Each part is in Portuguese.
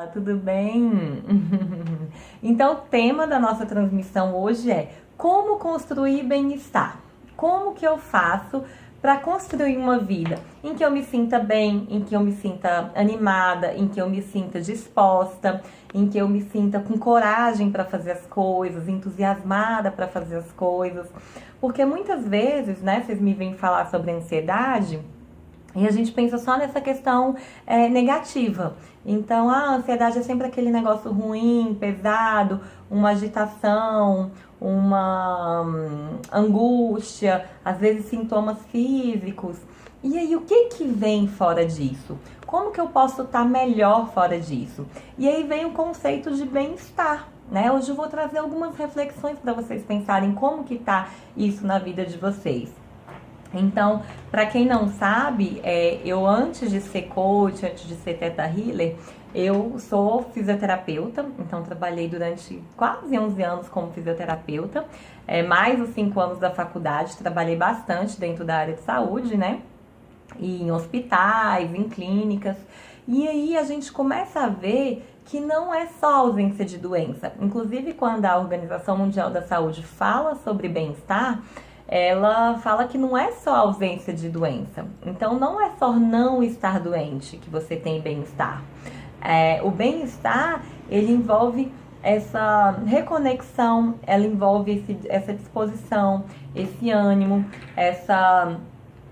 Tudo bem? Então, o tema da nossa transmissão hoje é como construir bem-estar. Como que eu faço para construir uma vida em que eu me sinta bem, em que eu me sinta animada, em que eu me sinta disposta, em que eu me sinta com coragem para fazer as coisas, entusiasmada para fazer as coisas. Porque muitas vezes, né, vocês me vêm falar sobre ansiedade, e a gente pensa só nessa questão negativa. Então, a ansiedade é sempre aquele negócio ruim, pesado, uma agitação, uma angústia, às vezes sintomas físicos. E aí, o que vem fora disso? Como que eu posso estar melhor fora disso? E aí vem o conceito de bem-estar. Né? Hoje eu vou trazer algumas reflexões para vocês pensarem como que tá isso na vida de vocês. Então, para quem não sabe, eu antes de ser coach, antes de ser Theta Healer, eu sou fisioterapeuta, então trabalhei durante quase 11 anos como fisioterapeuta, mais os 5 anos da faculdade, trabalhei bastante dentro da área de saúde, né? E em hospitais, em clínicas, e aí a gente começa a ver que não é só ausência de doença. Inclusive, quando a Organização Mundial da Saúde fala sobre bem-estar, ela fala que não é só ausência de doença. Então, não é só não estar doente que você tem bem-estar. O bem-estar, ele envolve essa reconexão, ela envolve essa disposição, esse ânimo, essa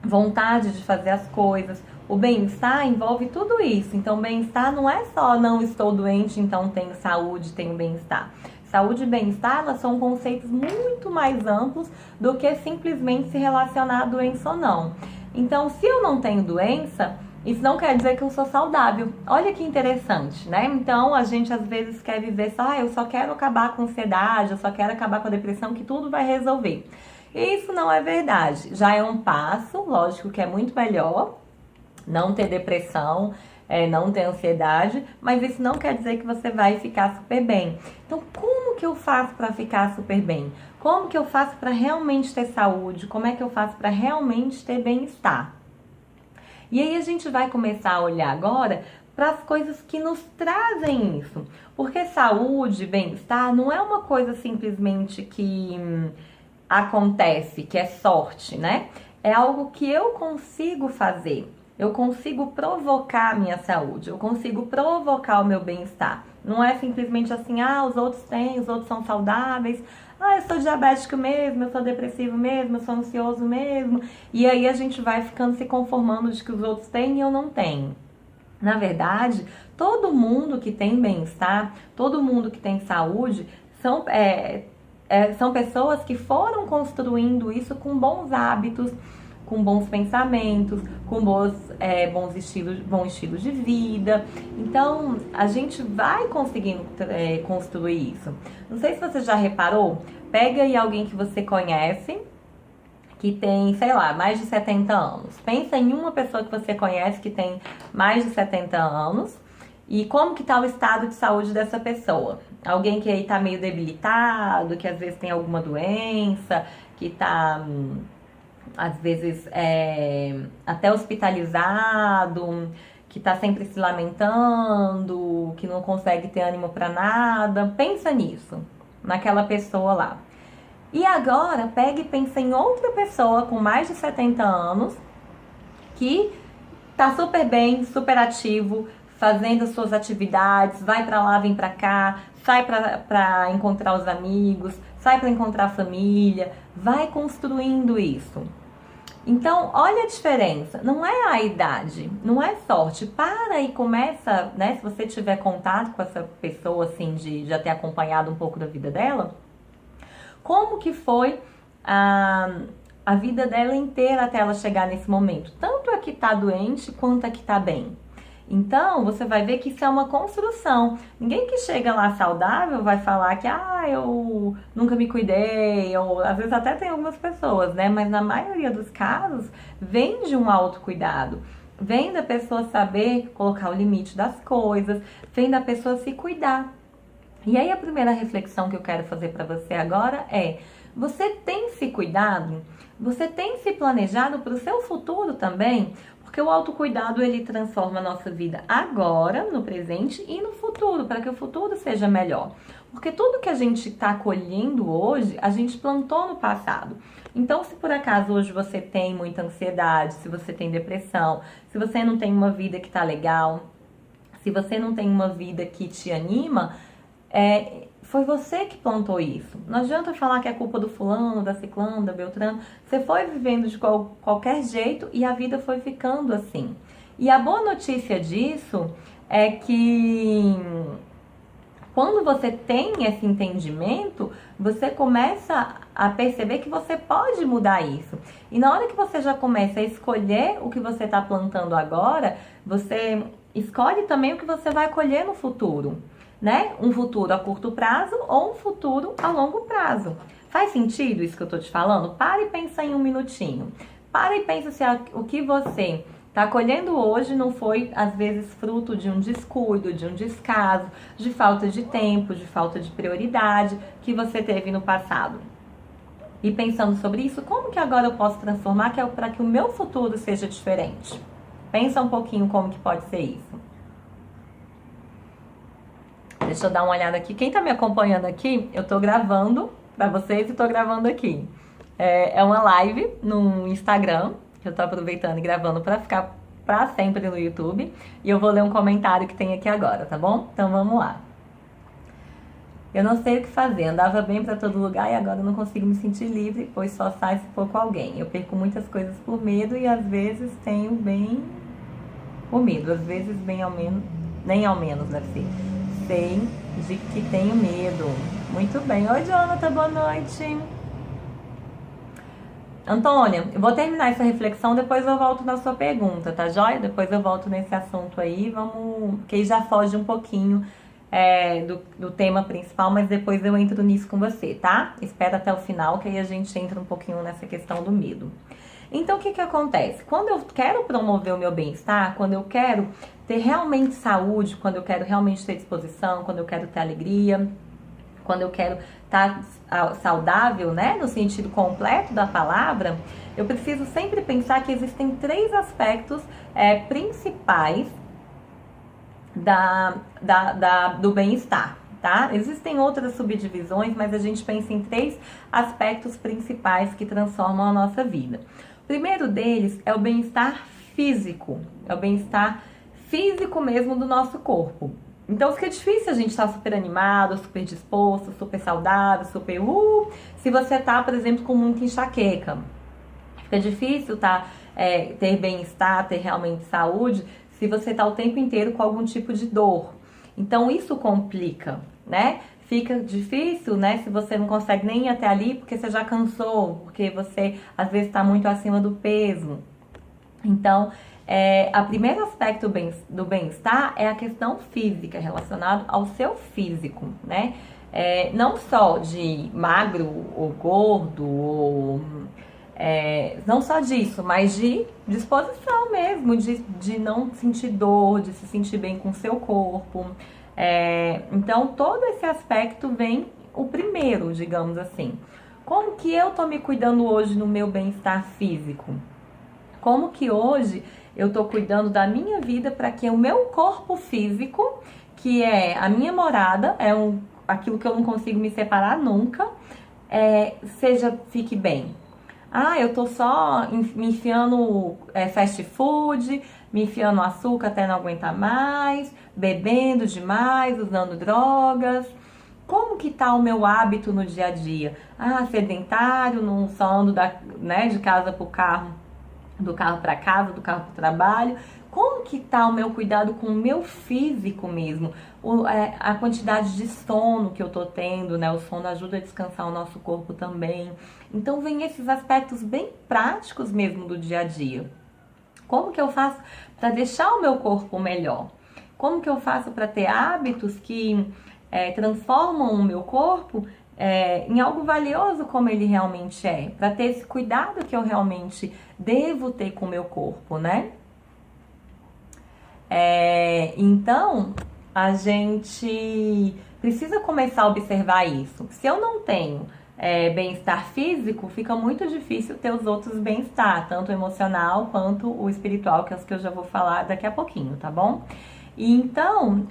vontade de fazer as coisas. O bem-estar envolve tudo isso. Então, bem-estar não é só não estou doente, então tenho saúde, tenho bem-estar. Saúde e bem-estar, elas são conceitos muito mais amplos do que simplesmente se relacionar à doença ou não. Então, se eu não tenho doença, isso não quer dizer que eu sou saudável. Olha que interessante, né? Então, a gente às vezes quer viver só, eu só quero acabar com a ansiedade, eu só quero acabar com a depressão, que tudo vai resolver. E isso não é verdade. Já é um passo, lógico que é muito melhor não ter depressão, não ter ansiedade, mas isso não quer dizer que você vai ficar super bem. Então, como que eu faço para ficar super bem? Como que eu faço para realmente ter saúde? Como é que eu faço para realmente ter bem-estar? E aí a gente vai começar a olhar agora para as coisas que nos trazem isso. Porque saúde, bem-estar não é uma coisa simplesmente que acontece, que é sorte, né? É algo que eu consigo fazer. Eu consigo provocar a minha saúde, eu consigo provocar o meu bem-estar. Não é simplesmente assim, os outros têm, os outros são saudáveis. Eu sou diabético mesmo, eu sou depressivo mesmo, eu sou ansioso mesmo. E aí a gente vai ficando se conformando de que os outros têm e eu não tenho. Na verdade, todo mundo que tem bem-estar, todo mundo que tem saúde, são pessoas que foram construindo isso com bons hábitos, com bons pensamentos, com bons estilos de vida. Então, a gente vai conseguindo construir isso. Não sei se você já reparou, pega aí alguém que você conhece, que tem, sei lá, mais de 70 anos. Pensa em uma pessoa que você conhece que tem mais de 70 anos e como que tá o estado de saúde dessa pessoa. Alguém que aí tá meio debilitado, que às vezes tem alguma doença, que tá às vezes até hospitalizado, que tá sempre se lamentando, que não consegue ter ânimo para nada. Pensa nisso, naquela pessoa lá. E agora pega e pensa em outra pessoa com mais de 70 anos que tá super bem, super ativo, fazendo as suas atividades, vai pra lá, vem pra cá, sai pra encontrar os amigos, sai pra encontrar a família, vai construindo isso. Então, olha a diferença, não é a idade, não é sorte. Para e começa, né, se você tiver contato com essa pessoa, assim, de já ter acompanhado um pouco da vida dela, como que foi a vida dela inteira até ela chegar nesse momento. Tanto a que tá doente, quanto a que tá bem. Então, você vai ver que isso é uma construção. Ninguém que chega lá saudável vai falar que, eu nunca me cuidei, ou às vezes até tem algumas pessoas, né? Mas na maioria dos casos, vem de um autocuidado. Vem da pessoa saber colocar o limite das coisas, vem da pessoa se cuidar. E aí a primeira reflexão que eu quero fazer para você agora é: você tem se cuidado? Você tem se planejado para o seu futuro também? Porque o autocuidado, ele transforma a nossa vida agora, no presente e no futuro, para que o futuro seja melhor. Porque tudo que a gente está colhendo hoje, a gente plantou no passado. Então, se por acaso hoje você tem muita ansiedade, se você tem depressão, se você não tem uma vida que tá legal, se você não tem uma vida que te anima, foi você que plantou isso. Não adianta falar que é culpa do fulano, da ciclano, da beltrano. Você foi vivendo de qualquer jeito e a vida foi ficando assim. E a boa notícia disso é que quando você tem esse entendimento, você começa a perceber que você pode mudar isso. E na hora que você já começa a escolher o que você está plantando agora, você escolhe também o que você vai colher no futuro. Né? Um futuro a curto prazo ou um futuro a longo prazo. Faz sentido isso que eu tô te falando? Para e pensa em um minutinho. Para e pensa se o que você está colhendo hoje não foi, às vezes, fruto de um descuido, de um descaso, de falta de tempo, de falta de prioridade que você teve no passado. E pensando sobre isso, como que agora eu posso transformar para que o meu futuro seja diferente? Pensa um pouquinho como que pode ser isso. Deixa eu dar uma olhada aqui. Quem tá me acompanhando aqui, eu tô gravando pra vocês e tô gravando aqui. É uma live no Instagram, que eu tô aproveitando e gravando pra ficar pra sempre no YouTube. E eu vou ler um comentário que tem aqui agora, tá bom? Então vamos lá. Eu não sei o que fazer, andava bem pra todo lugar e agora não consigo me sentir livre, pois só sai se for com alguém. Eu perco muitas coisas por medo e às vezes tenho bem... por medo, às vezes bem ao menos... nem ao menos deve ser. Sei de que tenho medo. Muito bem. Oi, Jonathan, boa noite. Antônia, eu vou terminar essa reflexão, depois eu volto na sua pergunta, tá joia? Depois eu volto nesse assunto aí, vamos... que aí já foge um pouquinho do tema principal, mas depois eu entro nisso com você, tá? Espera até o final, que aí a gente entra um pouquinho nessa questão do medo. Então, o que acontece? Quando eu quero promover o meu bem-estar, quando eu quero ter realmente saúde, quando eu quero realmente ter disposição, quando eu quero ter alegria, quando eu quero estar saudável, né, no sentido completo da palavra, eu preciso sempre pensar que existem 3 aspectos principais do bem-estar. Tá? Existem outras subdivisões, mas a gente pensa em 3 aspectos principais que transformam a nossa vida. O primeiro deles é o bem-estar físico, é o bem-estar físico mesmo do nosso corpo. Então fica difícil a gente estar super animado, super disposto, super saudável, super se você tá, por exemplo, com muita enxaqueca. Fica difícil ter bem-estar, ter realmente saúde, se você tá o tempo inteiro com algum tipo de dor. Então isso complica, né? Fica difícil, né? Se você não consegue nem ir até ali porque você já cansou, porque você às vezes está muito acima do peso. Então, o primeiro aspecto do bem-estar é a questão física, relacionado ao seu físico, né? Não só de magro ou gordo, ou, não só disso, mas de disposição mesmo, de não sentir dor, de se sentir bem com o seu corpo. Então, todo esse aspecto vem o primeiro, digamos assim. Como que eu tô me cuidando hoje no meu bem-estar físico? Como que hoje eu tô cuidando da minha vida para que o meu corpo físico, que é a minha morada, aquilo que eu não consigo me separar nunca, fique bem. Eu tô só me enfiando fast food, me enfiando açúcar até não aguentar mais, bebendo demais, usando drogas. Como que tá o meu hábito no dia a dia? Sedentário, não só ando de casa pro carro, do carro para casa, do carro pro trabalho. Como que tá o meu cuidado com o meu físico mesmo? A quantidade de sono que eu tô tendo, né? O sono ajuda a descansar o nosso corpo também. Então, vem esses aspectos bem práticos mesmo do dia a dia. Como que eu faço para deixar o meu corpo melhor? Como que eu faço para ter hábitos que transformam o meu corpo em algo valioso como ele realmente é? Para ter esse cuidado que eu realmente devo ter com o meu corpo, né? Então, a gente precisa começar a observar isso. Se eu não tenho bem-estar físico, fica muito difícil ter os outros bem-estar, tanto o emocional quanto o espiritual, que é os que eu já vou falar daqui a pouquinho, tá bom? E então,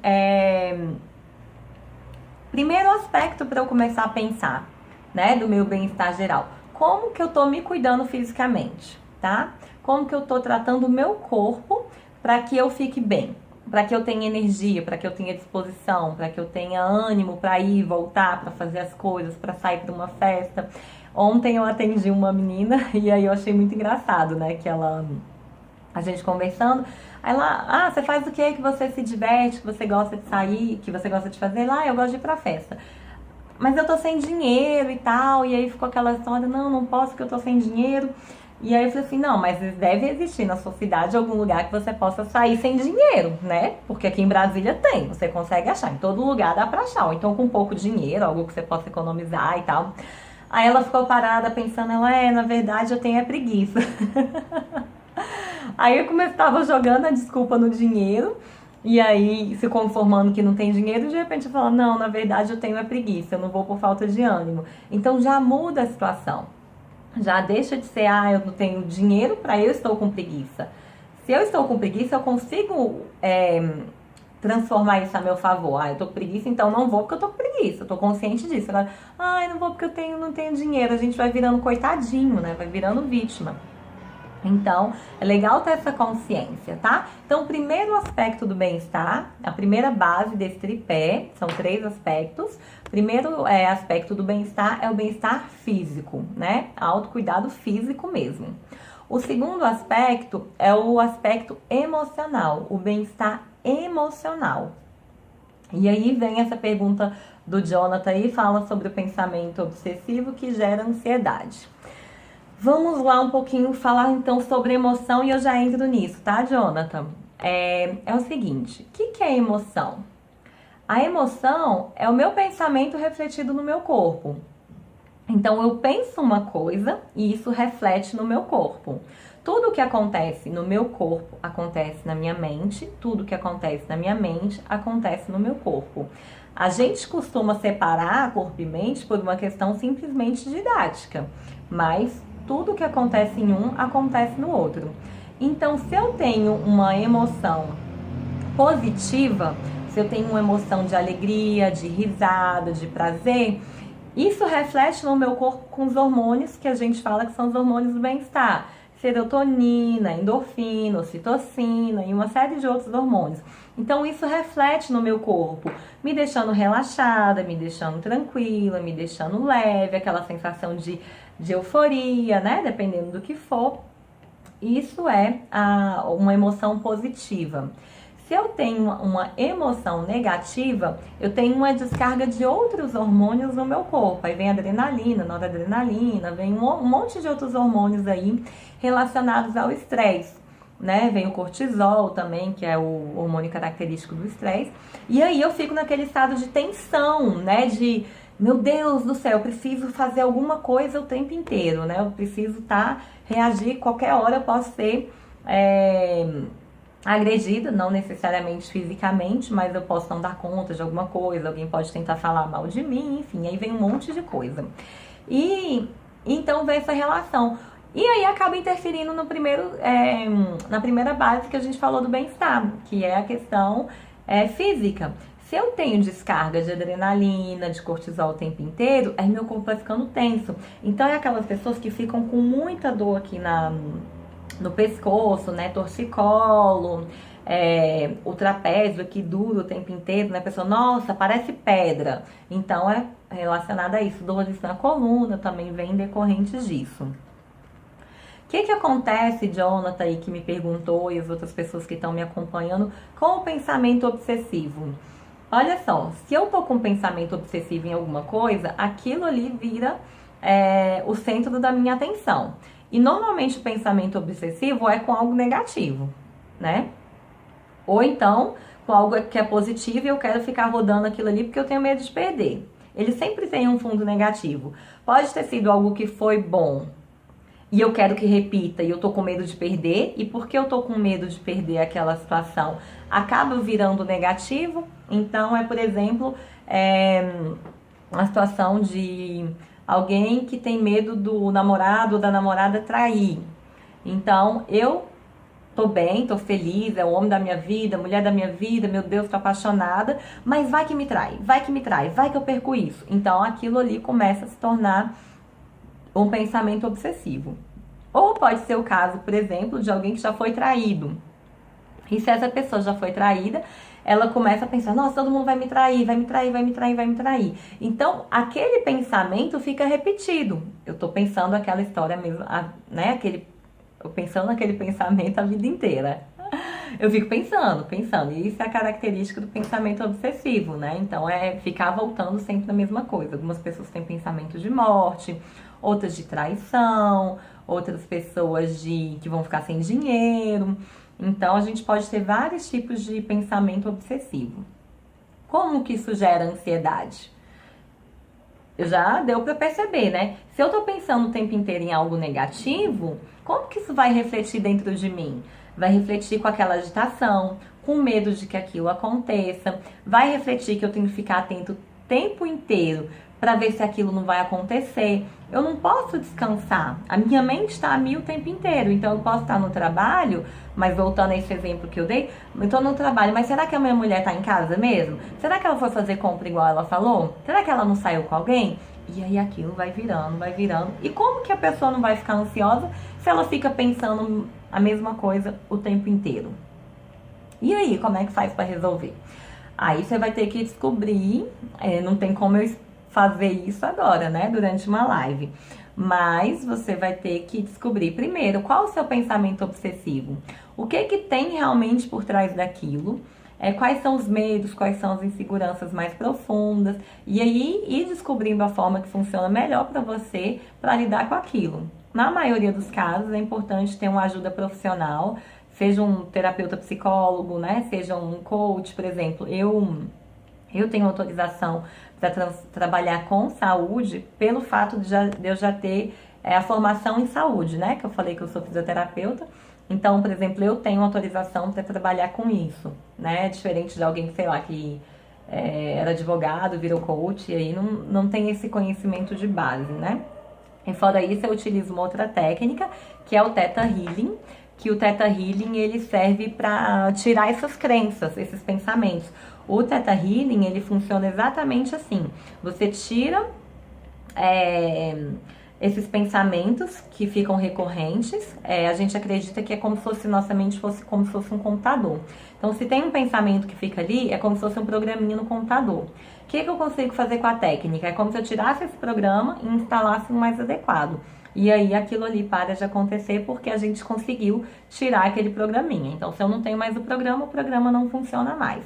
primeiro aspecto para eu começar a pensar, né, do meu bem-estar geral. Como que eu tô me cuidando fisicamente, tá? Como que eu tô tratando o meu corpo para que eu fique bem, para que eu tenha energia, para que eu tenha disposição, para que eu tenha ânimo para ir, voltar, para fazer as coisas, para sair para uma festa. Ontem eu atendi uma menina e aí eu achei muito engraçado, né, que a gente conversando, aí lá, você faz o que você se diverte, que você gosta de sair, que você gosta de fazer? Lá, eu gosto de ir pra festa. Mas eu tô sem dinheiro e tal, e aí ficou aquela história, não posso porque eu tô sem dinheiro. E aí eu falei assim, não, mas deve existir na sua cidade algum lugar que você possa sair sem dinheiro, né? Porque aqui em Brasília tem, você consegue achar, em todo lugar dá pra achar, ou então com pouco dinheiro, algo que você possa economizar e tal. Aí ela ficou parada pensando, na verdade eu tenho preguiça. Aí eu estava jogando a desculpa no dinheiro, e aí se conformando que não tem dinheiro, de repente eu falo, não, na verdade eu tenho preguiça, eu não vou por falta de ânimo. Então já muda a situação. Já deixa de ser, eu não tenho dinheiro para eu estou com preguiça. Se eu estou com preguiça, eu consigo transformar isso a meu favor. Eu tô com preguiça, então não vou porque eu tô com preguiça. Eu tô consciente disso. Agora, não vou porque eu não tenho dinheiro. A gente vai virando coitadinho, né? Vai virando vítima. Então, é legal ter essa consciência, tá? Então, o primeiro aspecto do bem-estar, a primeira base desse tripé, são 3 aspectos. O primeiro aspecto do bem-estar é o bem-estar físico, né? Autocuidado físico mesmo. O segundo aspecto é o aspecto emocional, o bem-estar emocional. E aí vem essa pergunta do Jonathan aí, fala sobre o pensamento obsessivo que gera ansiedade. Vamos lá um pouquinho falar então sobre emoção e eu já entro nisso, tá, Jonathan? É o seguinte, o que é emoção? A emoção é o meu pensamento refletido no meu corpo. Então eu penso uma coisa e isso reflete no meu corpo. Tudo que acontece no meu corpo acontece na minha mente, tudo que acontece na minha mente acontece no meu corpo. A gente costuma separar corpo e mente por uma questão simplesmente didática, mas tudo que acontece em um acontece no outro. Então, se eu tenho uma emoção positiva, se eu tenho uma emoção de alegria, de risada, de prazer, isso reflete no meu corpo com os hormônios que a gente fala que são os hormônios do bem-estar. Serotonina, endorfina, ocitocina e uma série de outros hormônios. Então isso reflete no meu corpo, me deixando relaxada, me deixando tranquila, me deixando leve, aquela sensação de euforia, né? Dependendo do que for. Isso é uma emoção positiva. Se eu tenho uma emoção negativa, eu tenho uma descarga de outros hormônios no meu corpo. Aí vem adrenalina, noradrenalina, vem um monte de outros hormônios aí relacionados ao estresse, né? Vem o cortisol também, que é o hormônio característico do estresse. E aí eu fico naquele estado de tensão, né? De, meu Deus do céu, eu preciso fazer alguma coisa o tempo inteiro, né? Eu preciso reagir, qualquer hora eu posso ser agredida, não necessariamente fisicamente, mas eu posso não dar conta de alguma coisa, alguém pode tentar falar mal de mim, enfim, aí vem um monte de coisa. E então vem essa relação. E aí acaba interferindo no na primeira base que a gente falou do bem-estar, que é a questão física. Se eu tenho descarga de adrenalina, de cortisol o tempo inteiro, aí meu corpo vai ficando tenso. Então é aquelas pessoas que ficam com muita dor aqui no pescoço, né, torcicolo, o trapézio aqui duro o tempo inteiro, né, a pessoa, nossa, parece pedra. Então é relacionado a isso, dores na coluna também vem decorrentes disso. O que acontece, Jonathan, aí que me perguntou e as outras pessoas que estão me acompanhando, com o pensamento obsessivo? Olha só, se eu tô com um pensamento obsessivo em alguma coisa, aquilo ali vira o centro da minha atenção. E normalmente o pensamento obsessivo é com algo negativo, né? Ou então com algo que é positivo e eu quero ficar rodando aquilo ali porque eu tenho medo de perder. Ele sempre tem um fundo negativo. Pode ter sido algo que foi bom e eu quero que repita e eu tô com medo de perder. E porque eu tô com medo de perder aquela situação, acaba virando negativo. Então por exemplo, uma situação de alguém que tem medo do namorado ou da namorada trair. Então, eu tô bem, tô feliz, é o homem da minha vida, a mulher da minha vida, meu Deus, tô apaixonada, mas vai que me trai, vai que me trai, vai que eu perco isso. Então, aquilo ali começa a se tornar um pensamento obsessivo. Ou pode ser o caso, por exemplo, de alguém que já foi traído. E se essa pessoa já foi traída, ela começa a pensar, nossa, todo mundo vai me trair, vai me trair, vai me trair, vai me trair. Então, aquele pensamento fica repetido. Eu tô pensando aquela história mesmo, né? Eu pensando naquele pensamento a vida inteira. Eu fico pensando. E isso é a característica do pensamento obsessivo, né? Então, é ficar voltando sempre na mesma coisa. Algumas pessoas têm pensamentos de morte, outras de traição, outras pessoas que vão ficar sem dinheiro. Então, a gente pode ter vários tipos de pensamento obsessivo. Como que isso gera ansiedade? Já deu pra perceber, né? Se eu tô pensando o tempo inteiro em algo negativo, como que isso vai refletir dentro de mim? Vai refletir com aquela agitação, com medo de que aquilo aconteça, vai refletir que eu tenho que ficar atento o tempo inteiro para ver se aquilo não vai acontecer. Eu não posso descansar. A minha mente está a mil o tempo inteiro. Então eu posso estar no trabalho, mas voltando a esse exemplo que eu dei, eu estou no trabalho, mas será que a minha mulher está em casa mesmo? Será que ela foi fazer compra igual ela falou? Será que ela não saiu com alguém? E aí aquilo vai virando, vai virando. E como que a pessoa não vai ficar ansiosa se ela fica pensando a mesma coisa o tempo inteiro? E aí, como é que faz para resolver? Aí você vai ter que descobrir, não tem como eu fazer isso agora, né, durante uma live. Mas você vai ter que descobrir primeiro qual o seu pensamento obsessivo. O que que tem realmente por trás daquilo? Quais são os medos, quais são as inseguranças mais profundas. E aí ir descobrindo a forma que funciona melhor para você para lidar com aquilo. Na maioria dos casos é importante ter uma ajuda profissional, seja um terapeuta psicólogo, né, seja um coach, por exemplo. Eu tenho autorização para trabalhar com saúde pelo fato de eu já ter a formação em saúde, né? Que eu falei que eu sou fisioterapeuta. Então, por exemplo, eu tenho autorização para trabalhar com isso, né? Diferente de alguém, sei lá, que era advogado, virou coach, e aí não tem esse conhecimento de base, né? E fora isso, eu utilizo uma outra técnica, que é o Theta Healing, que o Theta Healing ele serve para tirar essas crenças, esses pensamentos. O Theta Healing ele funciona exatamente assim. Você tira esses pensamentos que ficam recorrentes. A gente acredita que é como se fosse nossa mente fosse como se fosse um computador. Então, se tem um pensamento que fica ali, é como se fosse um programinha no computador. O que eu consigo fazer com a técnica? É como se eu tirasse esse programa e instalasse um mais adequado. E aí aquilo ali para de acontecer porque a gente conseguiu tirar aquele programinha. Então, se eu não tenho mais o programa não funciona mais.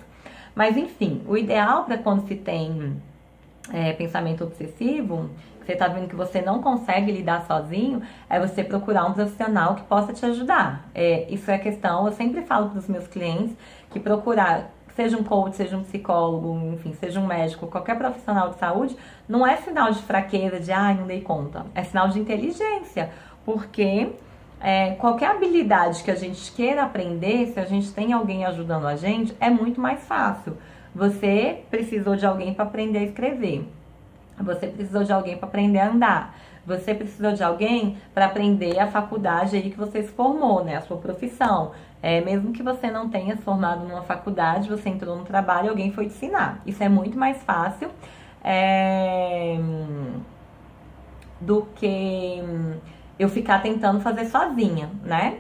Mas enfim, o ideal para quando se tem pensamento obsessivo, você está vendo que você não consegue lidar sozinho, é você procurar um profissional que possa te ajudar. Isso é questão, eu sempre falo para os meus clientes que procurar, seja um coach, seja um psicólogo, enfim, seja um médico, qualquer profissional de saúde, não é sinal de fraqueza, de não dei conta. É sinal de inteligência, porque qualquer habilidade que a gente queira aprender, se a gente tem alguém ajudando a gente, é muito mais fácil. Você precisou de alguém para aprender a escrever. Você precisou de alguém para aprender a andar. Você precisou de alguém para aprender a faculdade aí que você se formou, né? A sua profissão. Mesmo que você não tenha se formado numa faculdade, você entrou no trabalho e alguém foi te ensinar. Isso é muito mais fácil do que eu ficar tentando fazer sozinha, né?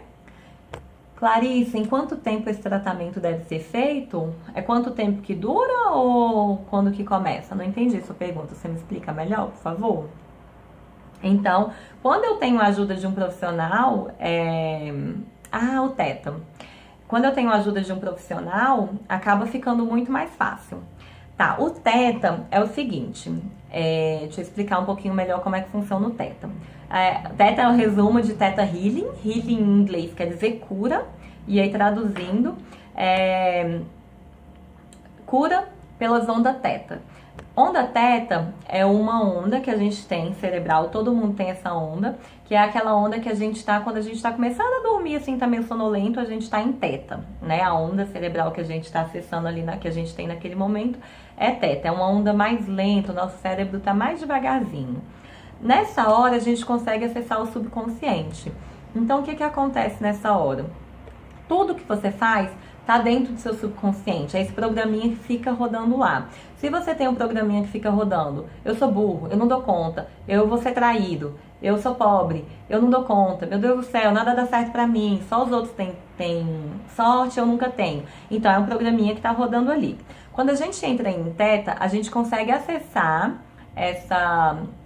Clarice, em quanto tempo esse tratamento deve ser feito? É quanto tempo que dura ou quando que começa? Não entendi sua pergunta, você me explica melhor, por favor? Então, quando eu tenho a ajuda de um profissional, o Theta. Quando eu tenho a ajuda de um profissional, acaba ficando muito mais fácil. Tá, o Theta é o seguinte, deixa eu explicar um pouquinho melhor como é que funciona o Theta. Theta é o resumo de Theta Healing. Healing em inglês quer dizer cura. E aí traduzindo, cura pelas ondas Theta. Onda Theta é uma onda que a gente tem cerebral, todo mundo tem essa onda, que é aquela onda que a gente tá, quando a gente tá começando a dormir, assim, tá meio sonolento, a gente tá em Theta, né? A onda cerebral que a gente tá acessando ali, que a gente tem naquele momento, é Theta. É uma onda mais lenta, o nosso cérebro tá mais devagarzinho. Nessa hora a gente consegue acessar o subconsciente. Então o que acontece nessa hora? Tudo que você faz tá dentro do seu subconsciente, é esse programinha que fica rodando lá. Se você tem um programinha que fica rodando, eu sou burro, eu não dou conta, eu vou ser traído, eu sou pobre, eu não dou conta, meu Deus do céu, nada dá certo pra mim, só os outros têm sorte, eu nunca tenho. Então é um programinha que tá rodando ali. Quando a gente entra em Teta, a gente consegue acessar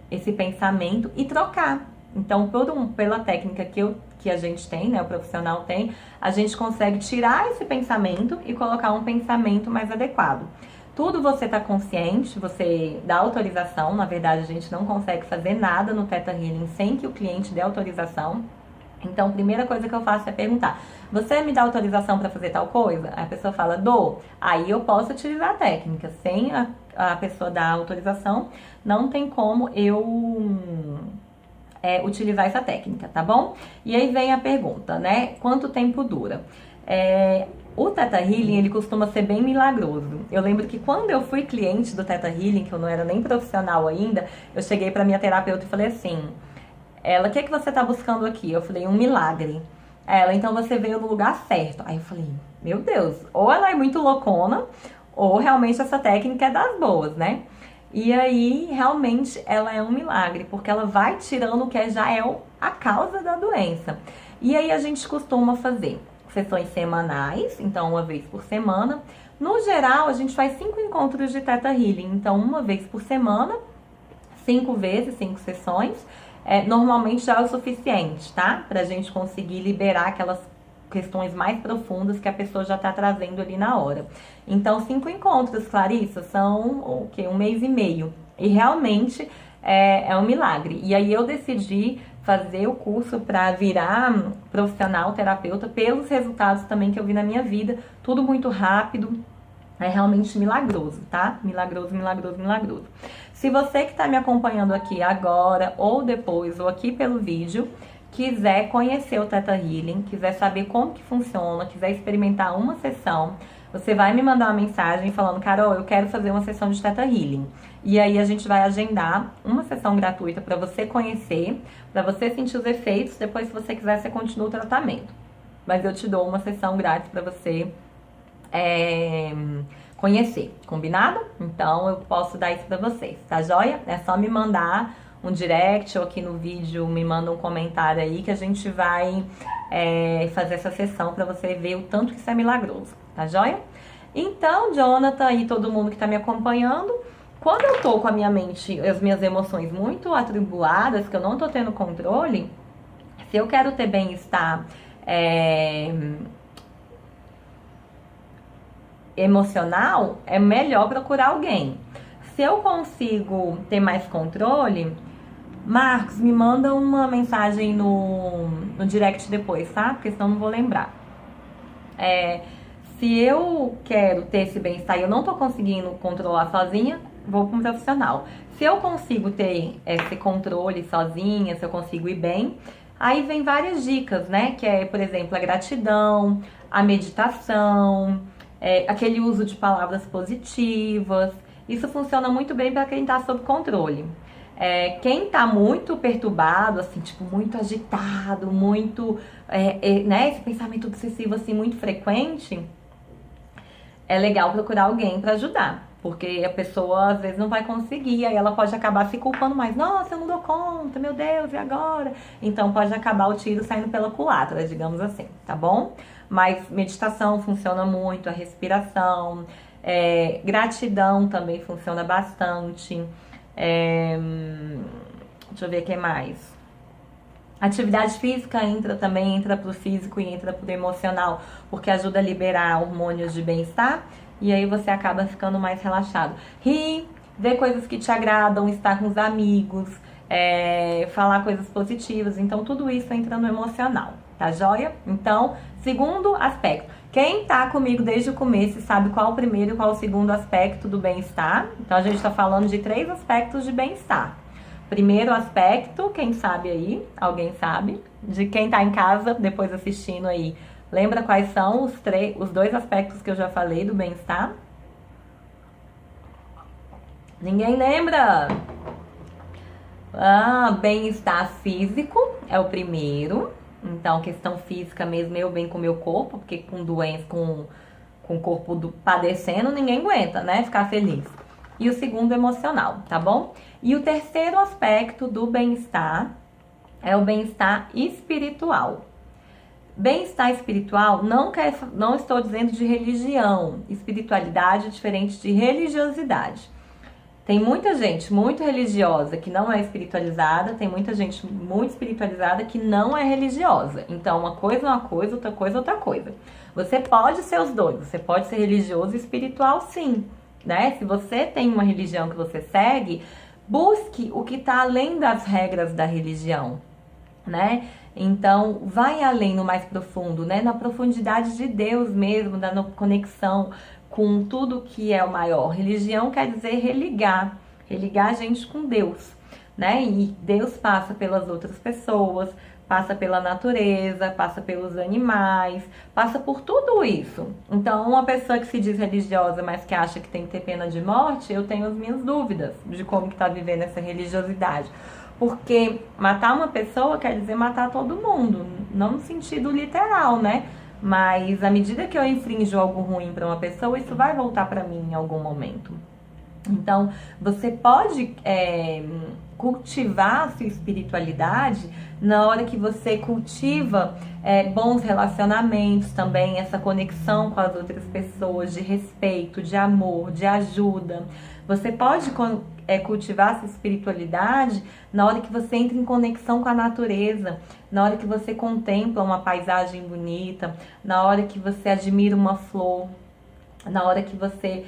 esse pensamento e trocar. Então, pela técnica que a gente tem, né, o profissional tem, a gente consegue tirar esse pensamento e colocar um pensamento mais adequado. Tudo você está consciente, você dá autorização, na verdade a gente não consegue fazer nada no Theta Healing sem que o cliente dê autorização. Então, a primeira coisa que eu faço é perguntar: você me dá autorização para fazer tal coisa? Aí a pessoa fala: dou. Aí eu posso utilizar a técnica. Sem a pessoa dar autorização, não tem como eu utilizar essa técnica, tá bom? E aí vem a pergunta, né? Quanto tempo dura? O Theta Healing, ele costuma ser bem milagroso. Eu lembro que quando eu fui cliente do Theta Healing, que eu não era nem profissional ainda, eu cheguei pra minha terapeuta e falei assim: ela, o que você tá buscando aqui? Eu falei: um milagre. Ela: então você veio no lugar certo. Aí eu falei: meu Deus, ou ela é muito loucona, ou realmente essa técnica é das boas, né? E aí, realmente, ela é um milagre, porque ela vai tirando o que já é a causa da doença. E aí, a gente costuma fazer sessões semanais, então uma vez por semana. No geral, a gente faz 5 encontros de Theta Healing, então uma vez por semana, 5 vezes, 5 sessões. Normalmente já é o suficiente, tá? Pra gente conseguir liberar aquelas questões mais profundas que a pessoa já tá trazendo ali na hora. Então, 5 encontros, Clarissa, são o quê? 1 mês e meio. E realmente é um milagre. E aí eu decidi fazer o curso para virar profissional, terapeuta, pelos resultados também que eu vi na minha vida. Tudo muito rápido. É realmente milagroso, tá? Milagroso, milagroso, milagroso. Se você que tá me acompanhando aqui agora, ou depois, ou aqui pelo vídeo, quiser conhecer o Theta Healing, quiser saber como que funciona, quiser experimentar uma sessão, você vai me mandar uma mensagem falando: Carol, eu quero fazer uma sessão de Theta Healing. E aí a gente vai agendar uma sessão gratuita para você conhecer, para você sentir os efeitos. Depois, se você quiser, você continua o tratamento. Mas eu te dou uma sessão grátis para você conhecer, combinado? Então eu posso dar isso pra vocês, tá joia? É só me mandar um direct ou aqui no vídeo me manda um comentário aí que a gente vai fazer essa sessão pra você ver o tanto que isso é milagroso, tá joia? Então, Jonathan e todo mundo que tá me acompanhando, quando eu tô com a minha mente, as minhas emoções muito atribuladas, que eu não tô tendo controle, se eu quero ter bem-estar emocional, é melhor procurar alguém. Se eu consigo ter mais controle, Marcos, me manda uma mensagem no direct depois, tá? Porque senão eu não vou lembrar. Se eu quero ter esse bem-estar e eu não tô conseguindo controlar sozinha, vou para um profissional. Se eu consigo ter esse controle sozinha, se eu consigo ir bem, aí vem várias dicas, né? Que é, por exemplo, a gratidão, a meditação, aquele uso de palavras positivas. Isso funciona muito bem para quem tá sob controle. Quem tá muito perturbado, assim, tipo, muito agitado, muito, né, esse pensamento obsessivo, assim, muito frequente, é legal procurar alguém para ajudar. Porque a pessoa, às vezes, não vai conseguir, aí ela pode acabar se culpando mais. Nossa, eu não dou conta, meu Deus, e agora? Então, pode acabar o tiro saindo pela culatra, digamos assim, tá bom? Mas meditação funciona muito, a respiração, gratidão também funciona bastante. Deixa eu ver o que mais. Atividade física entra pro físico e entra pro emocional, porque ajuda a liberar hormônios de bem-estar. E aí você acaba ficando mais relaxado. Rir, ver coisas que te agradam, estar com os amigos, falar coisas positivas. Então, tudo isso entra no emocional, tá joia? Então, segundo aspecto. Quem tá comigo desde o começo sabe qual o primeiro e qual o segundo aspecto do bem-estar. Então, a gente tá falando de 3 aspectos de bem-estar. Primeiro aspecto, quem sabe aí? Alguém sabe? De quem tá em casa, depois assistindo aí. Lembra quais são os 2 aspectos que eu já falei do bem-estar? Ninguém lembra? Bem-estar físico é o primeiro. Então, questão física mesmo, eu bem com o meu corpo, porque com doença, com o corpo padecendo, ninguém aguenta, né? Ficar feliz. E o segundo, emocional, tá bom? E o terceiro aspecto do bem-estar é o bem-estar espiritual. Bem-estar espiritual não estou dizendo de religião. Espiritualidade é diferente de religiosidade. Tem muita gente muito religiosa que não é espiritualizada, tem muita gente muito espiritualizada que não é religiosa. Então, uma coisa é uma coisa, outra coisa é outra coisa. Você pode ser os dois, você pode ser religioso e espiritual, sim, né? Se você tem uma religião que você segue, busque o que está além das regras da religião, né? Então, vai além no mais profundo, né? Na profundidade de Deus mesmo, na conexão com tudo que é o maior. Religião quer dizer religar a gente com Deus, né? E Deus passa pelas outras pessoas, passa pela natureza, passa pelos animais, passa por tudo isso. Então, uma pessoa que se diz religiosa, mas que acha que tem que ter pena de morte, eu tenho as minhas dúvidas de como que tá vivendo essa religiosidade. Porque matar uma pessoa quer dizer matar todo mundo, não no sentido literal, né? Mas à medida que eu infrinjo algo ruim para uma pessoa, isso vai voltar para mim em algum momento. Então, você pode cultivar a sua espiritualidade na hora que você cultiva bons relacionamentos também, essa conexão com as outras pessoas, de respeito, de amor, de ajuda. Você pode cultivar essa espiritualidade na hora que você entra em conexão com a natureza, na hora que você contempla uma paisagem bonita, na hora que você admira uma flor, na hora que você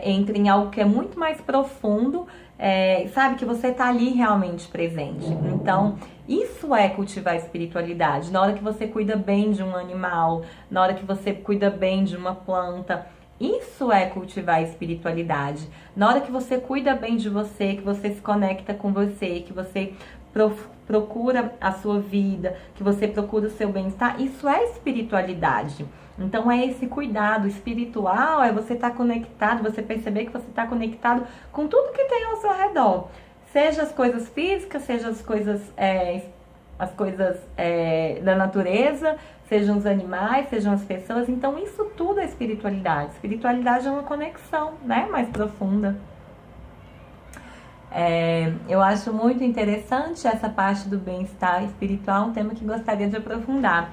entra em algo que é muito mais profundo, sabe, que você está ali realmente presente. Então, isso é cultivar a espiritualidade. Na hora que você cuida bem de um animal, na hora que você cuida bem de uma planta, isso é cultivar a espiritualidade. Na hora que você cuida bem de você, que você se conecta com você, que você procura a sua vida, que você procura o seu bem-estar, isso é espiritualidade. Então é esse cuidado espiritual, é você estar conectado, você perceber que você está conectado com tudo que tem ao seu redor. Seja as coisas físicas, seja as coisas da natureza, sejam os animais, sejam as pessoas. Então isso tudo é espiritualidade. Espiritualidade é uma conexão, né, mais profunda. Eu acho muito interessante essa parte do bem-estar espiritual, um tema que gostaria de aprofundar.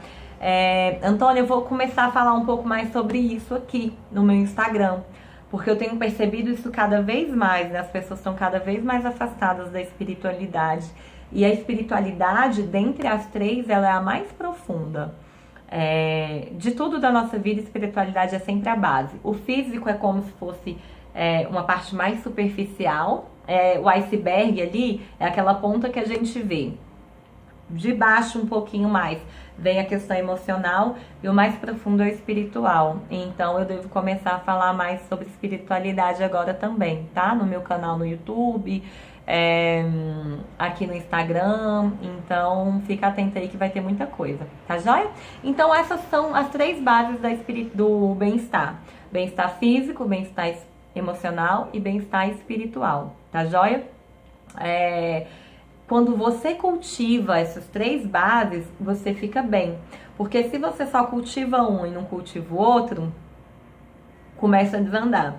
Antônia, eu vou começar a falar um pouco mais sobre isso aqui no meu Instagram, porque eu tenho percebido isso cada vez mais, né? As pessoas estão cada vez mais afastadas da espiritualidade. E a espiritualidade, dentre as três, ela é a mais profunda. De tudo da nossa vida, a espiritualidade é sempre a base. O físico é como se fosse uma parte mais superficial. O iceberg ali é aquela ponta que a gente vê. De baixo um pouquinho mais vem a questão emocional e o mais profundo é o espiritual. Então eu devo começar a falar mais sobre espiritualidade agora também, tá? No meu canal no YouTube, aqui no Instagram. Então fica atento aí que vai ter muita coisa, tá joia? Então essas são as três bases do bem-estar. Bem-estar físico, bem-estar emocional e bem-estar espiritual, tá joia? Quando você cultiva essas três bases, você fica bem. Porque se você só cultiva um e não cultiva o outro, começa a desandar.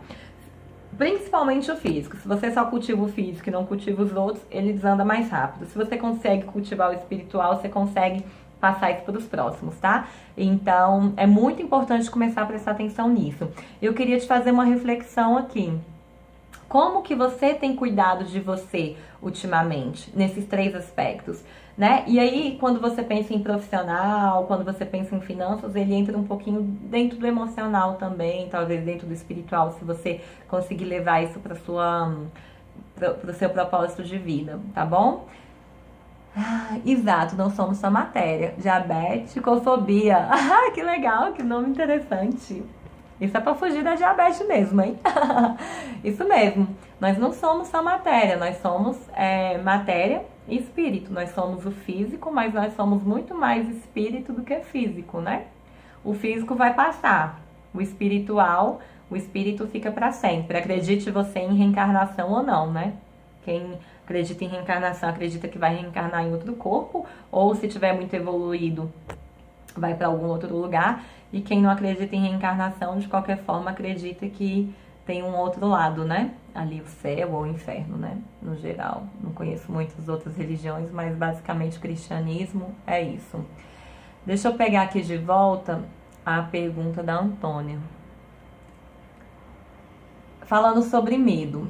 Principalmente o físico. Se você só cultiva o físico e não cultiva os outros, ele desanda mais rápido. Se você consegue cultivar o espiritual, você consegue passar isso para os próximos, tá? Então, é muito importante começar a prestar atenção nisso. Eu queria te fazer uma reflexão aqui. Como que você tem cuidado de você ultimamente, nesses três aspectos, né? E aí, quando você pensa em profissional, quando você pensa em finanças, ele entra um pouquinho dentro do emocional também, talvez dentro do espiritual, se você conseguir levar isso para o seu propósito de vida, tá bom? Exato, não somos só matéria. Diabéticofobia. Que legal, que nome interessante. Isso é pra fugir da diabetes mesmo, hein? Isso mesmo. Nós não somos só matéria, nós somos matéria e espírito. Nós somos o físico, mas nós somos muito mais espírito do que físico, né? O físico vai passar. O espiritual, o espírito fica pra sempre. Acredite você em reencarnação ou não, né? Quem acredita em reencarnação, acredita que vai reencarnar em outro corpo, ou se tiver muito evoluído, vai para algum outro lugar. E quem não acredita em reencarnação, de qualquer forma, acredita que tem um outro lado, né? Ali o céu ou o inferno, né? No geral. Não conheço muitas outras religiões, mas basicamente o cristianismo é isso. Deixa eu pegar aqui de volta a pergunta da Antônia. Falando sobre medo.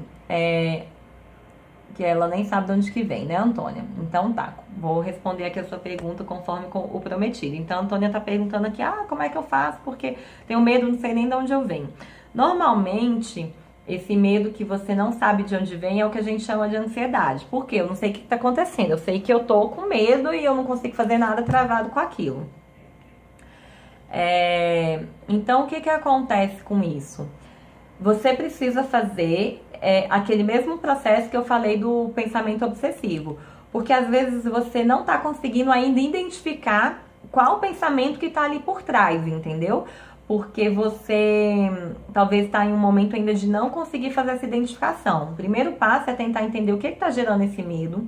Que ela nem sabe de onde que vem, né, Antônia? Então tá, vou responder aqui a sua pergunta conforme o prometido. Então a Antônia tá perguntando aqui, como é que eu faço? Porque tenho medo, não sei nem de onde eu venho. Normalmente, esse medo que você não sabe de onde vem é o que a gente chama de ansiedade. Por quê? Eu não sei o que tá acontecendo. Eu sei que eu tô com medo e eu não consigo fazer nada travado com aquilo. Então, o que acontece com isso? Você precisa fazer aquele mesmo processo que eu falei do pensamento obsessivo. Porque às vezes você não tá conseguindo ainda identificar qual o pensamento que tá ali por trás, entendeu? Porque você talvez está em um momento ainda de não conseguir fazer essa identificação. O primeiro passo é tentar entender o que está gerando esse medo,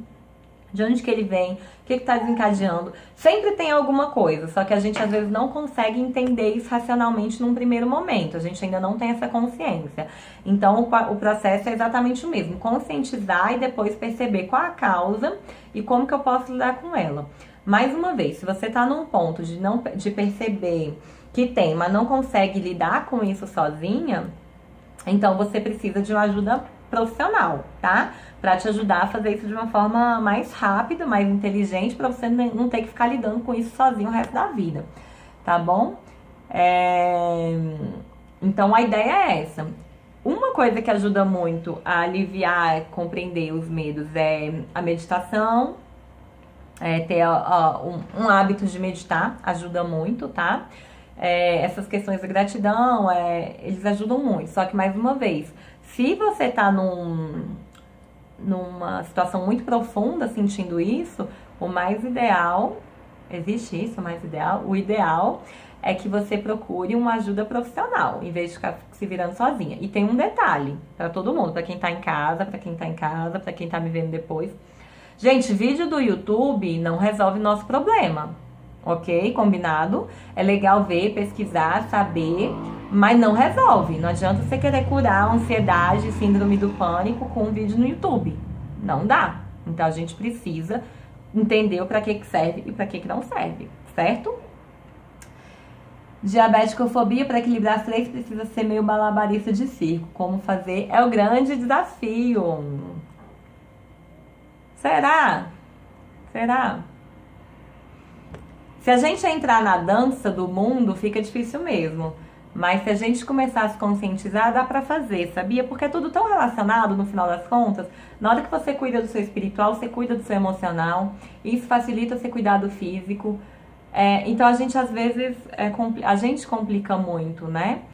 de onde que ele vem, o que está desencadeando. Sempre tem alguma coisa, só que a gente às vezes não consegue entender isso racionalmente num primeiro momento. A gente ainda não tem essa consciência. Então o processo é exatamente o mesmo. Conscientizar e depois perceber qual a causa e como que eu posso lidar com ela. Mais uma vez, se você está num ponto de perceber que tem, mas não consegue lidar com isso sozinha, então você precisa de uma ajuda profissional, tá? Pra te ajudar a fazer isso de uma forma mais rápida, mais inteligente, pra você não ter que ficar lidando com isso sozinho o resto da vida, tá bom? Então a ideia é essa. Uma coisa que ajuda muito a aliviar, compreender os medos é a meditação, ter um hábito de meditar ajuda muito, tá? Essas questões da gratidão, eles ajudam muito. Só que, mais uma vez, se você tá numa situação muito profunda sentindo isso, o mais ideal, existe isso, o mais ideal? O ideal é que você procure uma ajuda profissional, em vez de ficar se virando sozinha. E tem um detalhe pra todo mundo, pra quem tá em casa, pra quem tá me vendo depois. Gente, vídeo do YouTube não resolve nosso problema. Ok? Combinado? É legal ver, pesquisar, saber, mas não resolve. Não adianta você querer curar a ansiedade, síndrome do pânico com um vídeo no YouTube. Não dá. Então a gente precisa entender para que serve e para que não serve, certo? Diabéticofobia, para equilibrar as três, precisa ser meio malabarista de circo. Como fazer é o grande desafio. Será? Será? Se a gente entrar na dança do mundo, fica difícil mesmo. Mas se a gente começar a se conscientizar, dá pra fazer, sabia? Porque é tudo tão relacionado, no final das contas. Na hora que você cuida do seu espiritual, você cuida do seu emocional. Isso facilita você cuidar do físico. Então a gente, às vezes, a gente complica muito, né?